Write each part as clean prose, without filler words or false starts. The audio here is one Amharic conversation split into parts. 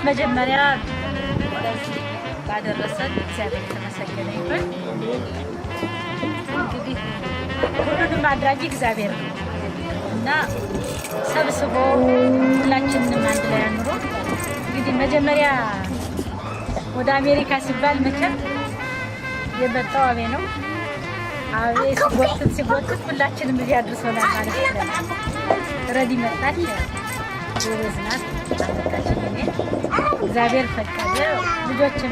በመጀመሪያ ለዚህ ባደረሰን እግዚአብሔር የተመሰገነ ይሁን። እንግዲህ ሁሉንም አድራጊ እግዚአብሔር ነው እና ሰብስቦ ሁላችንንም አንድ ላይ አኑሮ እንግዲህ መጀመሪያ ወደ አሜሪካ ሲባል መቼም የመጣው አቤ ነው። አቤ ሲጎትት ሁላችንም እዚህ አድርሶናል ማለት ነው። ረዲ መጣች ወዝናት አመጣችን እኔ እግዚአብሔር ፈቀደ ልጆችን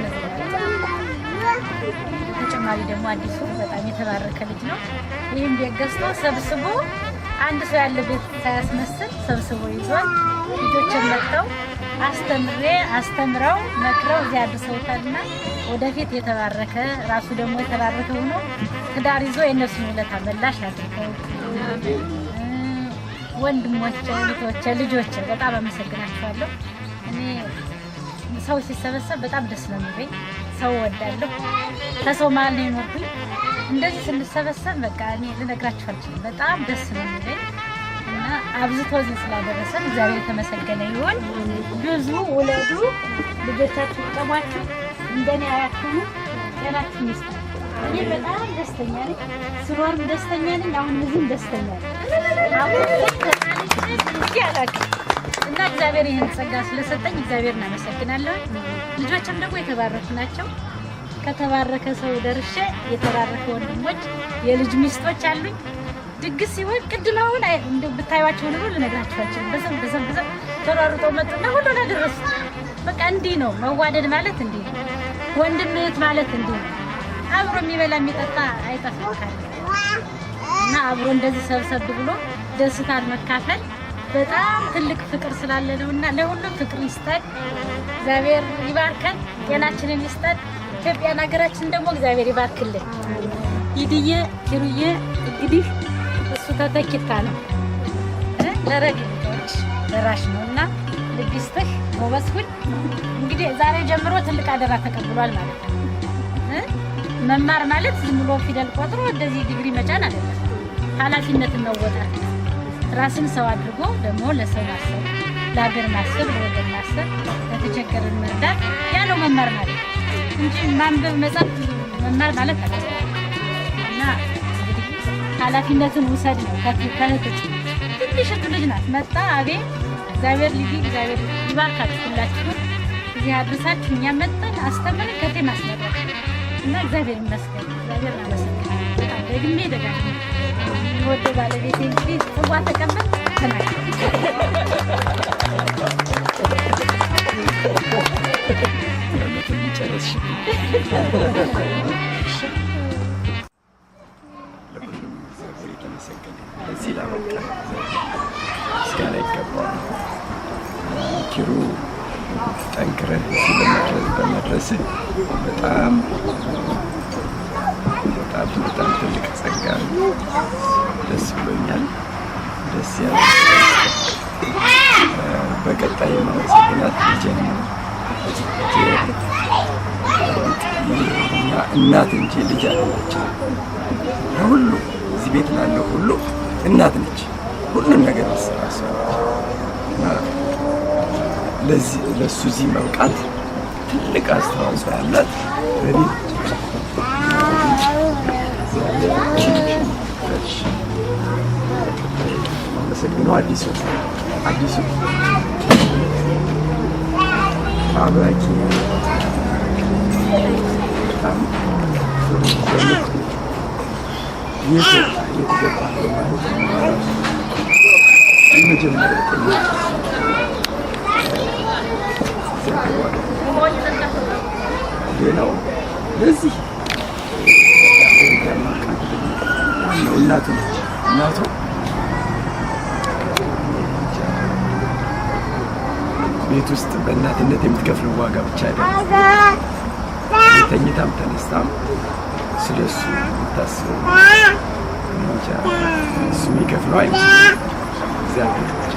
ተጨማሪ ደግሞ አዲሱ በጣም የተባረከ ልጅ ነው። ይህም ቤት ገዝቶ ሰብስቦ አንድ ሰው ያለ ቤት ሳያስመስል ሰብስቦ ይዟል። ልጆችን መጥተው አስተምረው መክረው እዚህ አድርሰውታልና ወደፊት የተባረከ ራሱ ደግሞ የተባረከ ሆኖ ትዳር ይዞ የእነሱን ውለታ መላሽ አድርገው ወንድሞቼ፣ እህቶቼ፣ ልጆቼ በጣም አመሰግናችኋለሁ። እኔ ሰው ሲሰበሰብ በጣም ደስ ነው የሚለኝ። ሰው ወዳለሁ። ከሰው መሀል ነው የኖርኩኝ። እንደዚህ ስንሰበሰብ በቃ እኔ ልነግራችሁ አልችልም። በጣም ደስ ነው የሚለኝ እና አብዝቶ እዚህ ስላደረሰን እግዚአብሔር የተመሰገነ ይሁን። ብዙ ውለዱ፣ ልጆቻችሁ ይጠሟችሁ፣ እንደኔ አያችሁ፣ ጤናችሁን ይስጣችሁ። እኔ በጣም ደስተኛ ነኝ። ስኖርም ደስተኛ ነኝ። አሁን እዚህም ደስተኛ ነኝ። እና እግዚአብሔር ይህን ጸጋ ስለሰጠኝ እግዚአብሔር እናመሰግናለን። ልጆችም ደግሞ የተባረኩ ናቸው። ከተባረከ ሰው ደርሼ የተባረከ ወንድሞች፣ የልጅ ሚስቶች አሉኝ። ድግስ ሲሆን ቅድም አሁን እንደው ብታዩዋቸው ነው ልነግራችሁ አልችልም። በሰም ተሯሩጠው መጡና ሁሉን አደረሱ። በቃ እንዲህ ነው መዋደድ ማለት፣ እንዲህ ነው ወንድም እህት ማለት፣ እንዲህ ነው አብሮ የሚበላ የሚጠጣ አይጠፋም እና አብሮ እንደዚህ ሰብሰብ ብሎ ደስታን መካፈል በጣም ትልቅ ፍቅር ስላለ ነውና ለሁሉም ፍቅር ይስጠን። እግዚአብሔር ይባርከን፣ ጤናችንን ይስጠን። ኢትዮጵያን ሀገራችን ደግሞ እግዚአብሔር ይባርክልን። ይድዬ ኪሩዬ እንግዲህ እሱ ተተኪታ ነው ለረድኤቶች ደራሽ ነውና ልግስትህ ወበስኩኝ። እንግዲህ ዛሬ ጀምሮ ትልቅ አደራ ተቀብሏል ማለት ነው። መማር ማለት ዝም ብሎ ፊደል ቆጥሮ እንደዚህ ዲግሪ መጫን አይደለም። ኃላፊነትን መወጣት፣ ራስን ሰው አድርጎ ደግሞ ለሰው ማሰብ፣ ለሀገር ማሰብ፣ ለወገን ማሰብ፣ ለተቸገረን መርዳት፣ ያ ነው መማር ማለት እንጂ ማንበብ መጻፍ መማር ማለት አይደለም። እና እንግዲህ ኃላፊነትን ውሰድ ነው። ከእህቶች ትንሽ ልጅ ናት መጣ አቤ እግዚአብሔር ልጅ እግዚአብሔር ይባርካችሁ። ሁላችሁም እዚህ አድርሳችሁ እኛ መጣን አስተምረን ከቴ ማስመረቅ እና እግዚአብሔር ይመስገን። እግዚአብሔር ይመስገን። በጣም ደግሜ ደጋግሜ ወደ ባለቤቴ እንግዲህ ጽዋ ተቀበል ተናገር ኪሩ ጠንክረህ በመድረስ በጣም ትልቅ ጸጋ ነው። ደስ ብሎኛል። ደስ ያለ በቀጣይ ማመሰግናት ልጄን ነው። እናት እንጂ ልጅ አይደለችም። ለሁሉ እዚህ ቤት ላለው ሁሉ እናት ነች። ሁሉን ነገር አሰባሰበች እና ለሱ እዚህ መብቃት ትልቅ አስተዋጽኦ ያላት በኔ አመሰግነው። አዲሱ አብራኪ በጣም የተገባ የመጀመሪያ ሌላው ለዚህ እናቱ ነች። እናቱ ቤት ውስጥ በእናትነት የምትከፍለው ዋጋ ብቻ አይደለም። ተኝታም ተነስታም ስለሱ የምታስበው እንጃ እሱ የሚከፍለው አይመስልም። እግዚአብሔር ብቻ።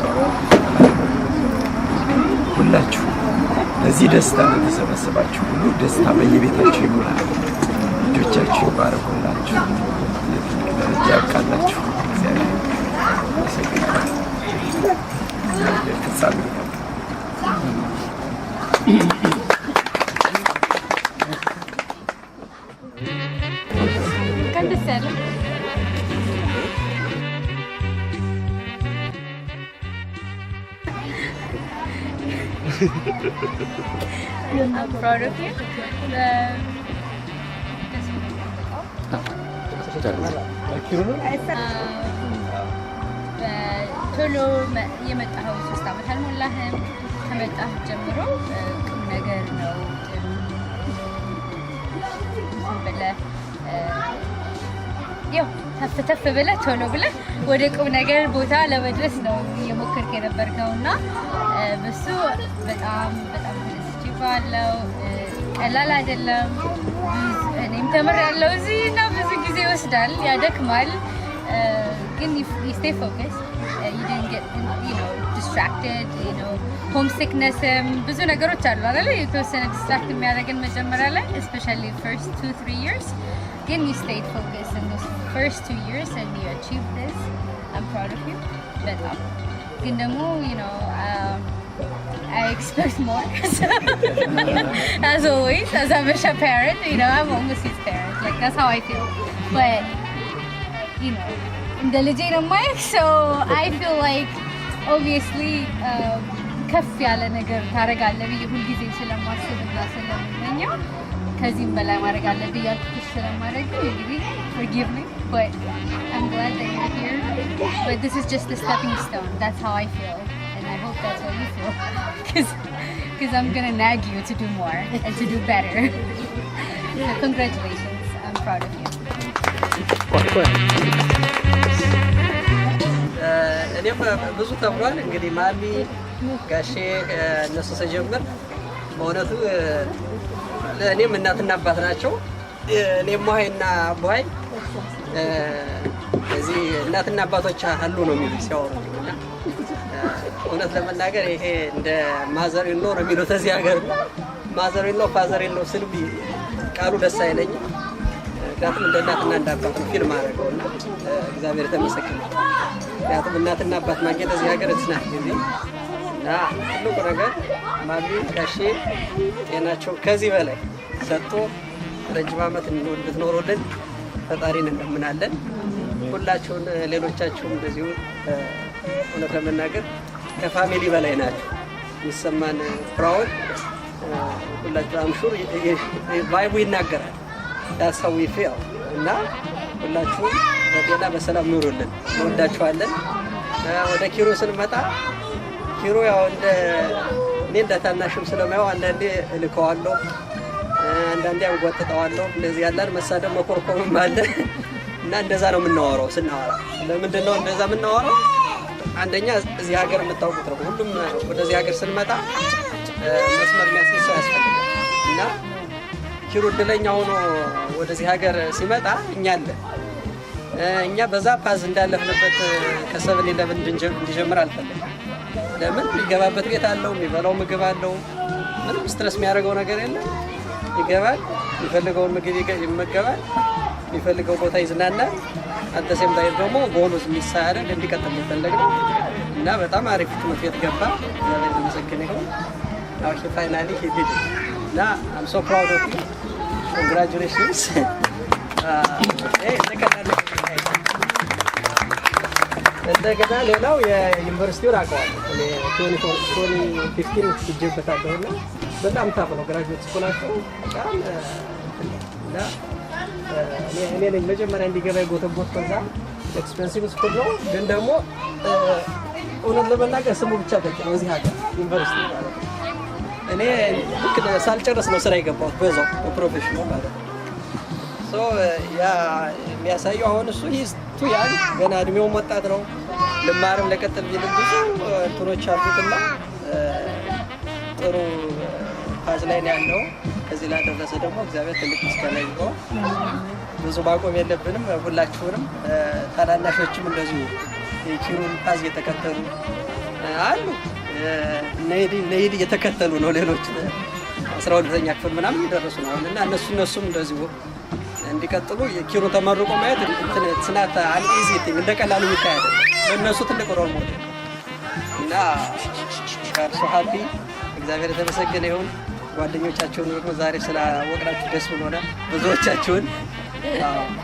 ሁላችሁ ለዚህ ደስታ ለተሰበሰባችሁ ሁሉ ደስታ በየቤታችሁ ይሙላል። ልጆቻችሁ ይባረኩላችሁ። ለትልቅ ደረጃ ያብቃላችሁ። እግዚአብሔር ይመስገን። ፍጻሜ I'm proud of you. ቶሎ የመጣኸው 3 ዓመት አልሞላህም። ከመጣህ ጀምሮ ቁም ነገር ነው ብለህ ያው ተፍ ብለህ ቶሎ ብለህ ወደ ቁም ነገር ቦታ ለመድረስ ነው እየሞከርክ የነበርከውና በሱ በጣም ተደስቼባለሁ። ቀላል አይደለም። እኔም ተምሬያለሁ እዚህ እና ብዙ ጊዜ ይወስዳል፣ ያደክማል። ግን you stay focused. You didn't get distracted, homesickness ብዙ ነገሮች አሉ አይደል? የተወሰነ distract የሚያደርገን መጀመሪያ ላይ especially first 2-3 years. Again, you stayed focused in those first 2 years and you achieved this. I'm proud of you. በጣም ግን ደግሞ I expect more. As always, as I'm a parent, I'm almost his parent. Like that's how I feel. But in the legit of mine, so I feel like obviously ከፍ ያለ ነገር ታረጋለህ ብዬ ሁልጊዜ ስለማስብና ስለምመኘው ከዚህም በላይ ማድረግ አለብኝ ያልኩት ስለማድረግ እንግዲህ forgive me, but I'm glad that you're here. But this is just a stepping stone. That's how I feel, and I hope that's how you feel, because I'm gonna nag you to do more and to do better. So congratulations. I'm proud of you. እኔም ብዙ ተብሏል። እንግዲህ ማሚ ጋሼ እነሱ ስጀምር በእውነቱ ለእኔም እናትና አባት ናቸው። እኔም ሞሀይና ቦሀይ እዚህ እናትና አባቶች አሉ ነው የሚሉት ሲያወሩ። እውነት ለመናገር ይሄ እንደ ማዘር ኢን ሎ ነው የሚሉት እዚህ ሀገር። ማዘር ኢን ሎ ፋዘር ኢን ሎ ስል ቃሉ ደስ አይለኝም። ምክንያቱም እንደ እናትና እንደ አባት ነው ፊልም አደረገው እና እግዚአብሔር የተመሰገነ። ምክንያቱም እናትና አባት ማግኘት እዚህ ሀገር እስናት ጊዜ እና ትልቁ ነገር ማሚ ጋሼ ጤናቸው ከዚህ በላይ ሰጥቶ ረጅም ዓመት እንድትኖሩልን ፈጣሪን እንለምናለን። ሁላችሁን ሌሎቻችሁም እንደዚሁ እውነት ለመናገር ከፋሚሊ በላይ ናቸው። የሚሰማን ፕራውድ ሁላችሁ አምሹር ቫይቡ ይናገራል። That's how we feel. እና ሁላችሁም በጤና በሰላም ኑሩልን። እንወዳችኋለን። ወደ ኪሮ ስንመጣ ኪሮ ያው እኔ እንደ ታናሽም ስለማየው አንዳንዴ እልከዋለሁ፣ አንዳንዴ አንጓጥጠዋለሁ። እንደዚህ ያለን መሳደብ መኮርኮምም አለ እና እንደዛ ነው የምናወራው። ስናወራ ለምንድን ነው እንደዛ የምናወራው? አንደኛ እዚህ ሀገር የምታውቁት ነው። ሁሉም ወደዚህ ሀገር ስንመጣ መስመር የሚያስይዝ ሰው ያስፈልጋል እና ኪሩ እድለኛ ሆኖ ወደዚህ ሀገር ሲመጣ እኛ በዛ ፓዝ እንዳለፍንበት ከ7-11 እንዲጀምር አልፈልግም። ለምን የሚገባበት ቤት አለው፣ የሚበላው ምግብ አለው፣ ምንም ስትረስ የሚያደርገው ነገር የለም። ይገባል፣ የሚፈልገውን ምግብ ይመገባል፣ የሚፈልገው ቦታ ይዝናናል። አደሴም ላይ ደግሞ ቦኑስ የሚሳያደርግ እንዲቀጥል የሚፈለግ ነው እና በጣም አሪፍ ትምህርት ቤት ገባ። እግዚአብሔር ይመስገን ይሁን። አዎ ፋይናሊ ሂድ እና I'm so proud of you. Congratulations. እንደገና ሌላው የዩኒቨርሲቲውን አውቀዋለሁ። እኔ 2015 ሲጀበታለሁ እና በጣም ታፍ ነው ግራጁዌት ስኩላቸው በጣም እና እኔ ነኝ መጀመሪያ እንዲገባ የጎተጎት። ከዛ ኤክስፔንሲቭ ስኩል ነው ግን ደግሞ እውነት ለመናገር ስሙ ብቻ ገጭ ነው እዚህ ሀገር ዩኒቨርሲቲ ማለት ነው። እኔ ልክ ሳልጨርስ ነው ስራ የገባሁት በዛው ፕሮፌሽናል ማለት ነው። ሶ ያ የሚያሳየው አሁን እሱ ቱ ያን ገና እድሜውም ወጣት ነው። ልማርም ለቀጥል ቢልም ብዙ እንትኖች አሉትና ጥሩ ፓዝ ላይ ነው ያለው። ከዚህ ላደረሰ ደግሞ እግዚአብሔር ትልቅ ምስጋና ይግባው። ብዙ ማቆም የለብንም። ሁላችሁንም ታናናሾችም እንደዚሁ የኪሩን ፓዝ እየተከተሉ አሉ። ነይድ እየተከተሉ ነው። ሌሎች 12ኛ ክፍል ምናምን እየደረሱ ነው እና እነሱም እንደዚሁ እንዲቀጥሉ የኪሩ ተመርቆ ማየት ስናት አንኢዚ ቲንግ እንደ ቀላሉ የሚካሄድ ለእነሱ ትልቅ ሮል ሞዴል እና ካርሶ ሀፒ እግዚአብሔር የተመሰገነ ይሁን። ጓደኞቻቸውን ደግሞ ዛሬ ስላወቅናችሁ ደስ ብሎናል። ብዙዎቻችሁን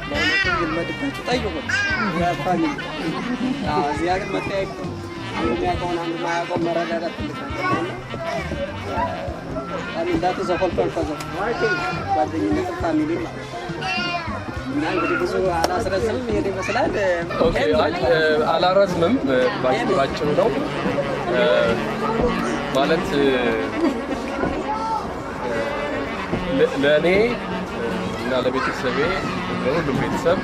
በእውነቱ ይልመድባችሁ ጠይቁ። ፋሚሊ እዚህ ሀገር መጠያየቅ የሚያውቀውን አንዱ ማያውቀው መረዳዳት ትልቅ እንዳቱ ዘፎልፈል ጓደኝነት ፋሚሊ ማለት እና እንግዲህ ብዙ አላስረዝምም። ይሄን ይመስላል። አላረዝምም። ባጭሩ ነው ማለት ለእኔ እና ለቤተሰቤ ለሁሉም ቤተሰብ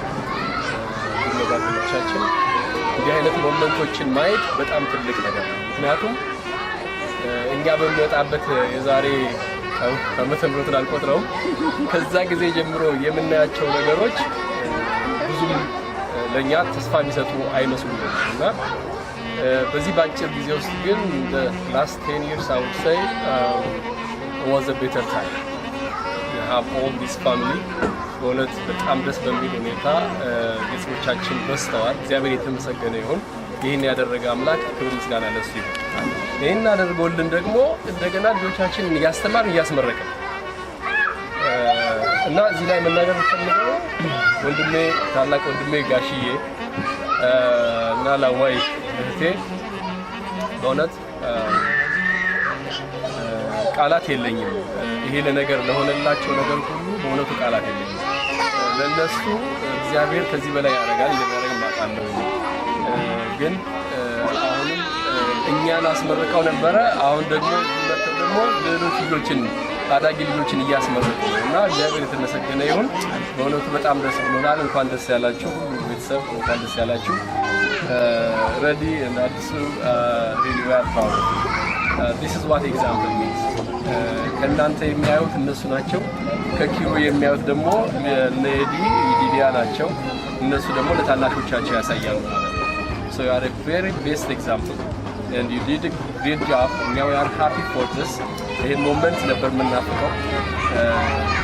ለጓደኞቻችን እንዲህ አይነት ሞመንቶችን ማየት በጣም ትልቅ ነገር ነው። ምክንያቱም እኛ በሚወጣበት የዛሬ ዓመተ ምህረቱን አልቆጥረውም ከዛ ጊዜ ጀምሮ የምናያቸው ነገሮች ብዙም ለእኛ ተስፋ የሚሰጡ አይመስሉም እና በዚህ በአጭር ጊዜ ውስጥ ግን the last 10 years I would say was a better time. We have all this family. በእውነት በጣም ደስ በሚል ሁኔታ ቤተሰቦቻችን በስተዋል። እግዚአብሔር የተመሰገነ ይሁን። ይህን ያደረገ አምላክ ክብር ምስጋና ለሱ ይሁን። ይህን አድርጎልን ደግሞ እንደገና ልጆቻችንን እያስተማርን እያስመረቅን እና እዚህ ላይ መናገር ፈልገው ወንድሜ ታላቅ ወንድሜ ጋሽዬ እና ላዋይ እህቴ በእውነት ቃላት የለኝም። ይሄ ለነገር ለሆነላቸው ነገር ሁሉ በእውነቱ ቃላት የለኝም። ለነሱ እግዚአብሔር ከዚህ በላይ ያደርጋል እንደሚያደርግ ማጣለው ግን አሁንም እኛን አስመርቀው ነበረ። አሁን ደግሞ ሌሎች ልጆችን ታዳጊ ልጆችን እያስመረቁ ነው እና እግዚአብሔር የተመሰገነ ይሁን። በእውነቱ በጣም ደስ ብሎናል። እንኳን ደስ ያላችሁ ሁሉ ቤተሰብ እንኳን ደስ ያላችሁ። ረዲ እና አዲሱ ሬዲዮ ያፋው this is what example means ከእናንተ የሚያዩት እነሱ ናቸው። ከኪሩ የሚያዩት ደግሞ ለዲ ዲዲያ ናቸው። እነሱ ደግሞ ለታናሾቻቸው ያሳያሉ ማለት ነው። so you are a very best example and you did a great job. now we are happy for this. ይሄን ሞመንት ነበር የምናፍቀው።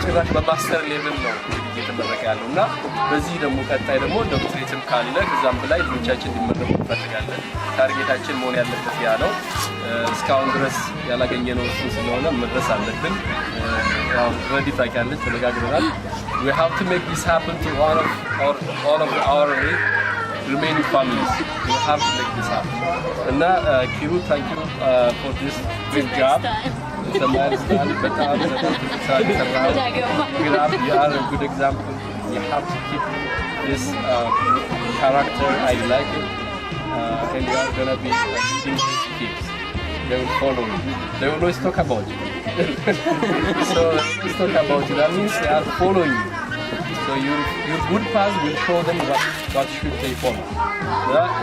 ጭራሽ በማስተር ሌቭል ነው እየተመረቀ ያለው እና በዚህ ደግሞ ቀጣይ ደግሞ ዶክትሬትም ካለ ከዛም በላይ ልጆቻችን እንዲመረቁ እንፈልጋለን። ታርጌታችን መሆን ያለበት ያ ነው። እስካሁን ድረስ ያላገኘነው እሱ ስለሆነ መድረስ አለብን። ያው ረዲ ታውቂያለሽ ተነጋግረናል። we have to make this happen to all of our remaining families. we have to make this happen. እና ኪሩ thank you for this great job. but you are a good example. You have to keep this character. I like it. And you are going to be leading these kids. They will follow you. They will always talk about you. So always talk about you. That means they are following you. So your good path will show them what should they follow.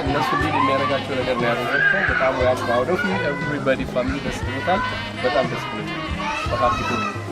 እነሱ ሊድ የሚያደርጋቸው ነገር ነው ያደረጋቸው። በጣም ያው proud of you. Everybody family ደስ ብሎታል። በጣም ደስ ብሎኛል።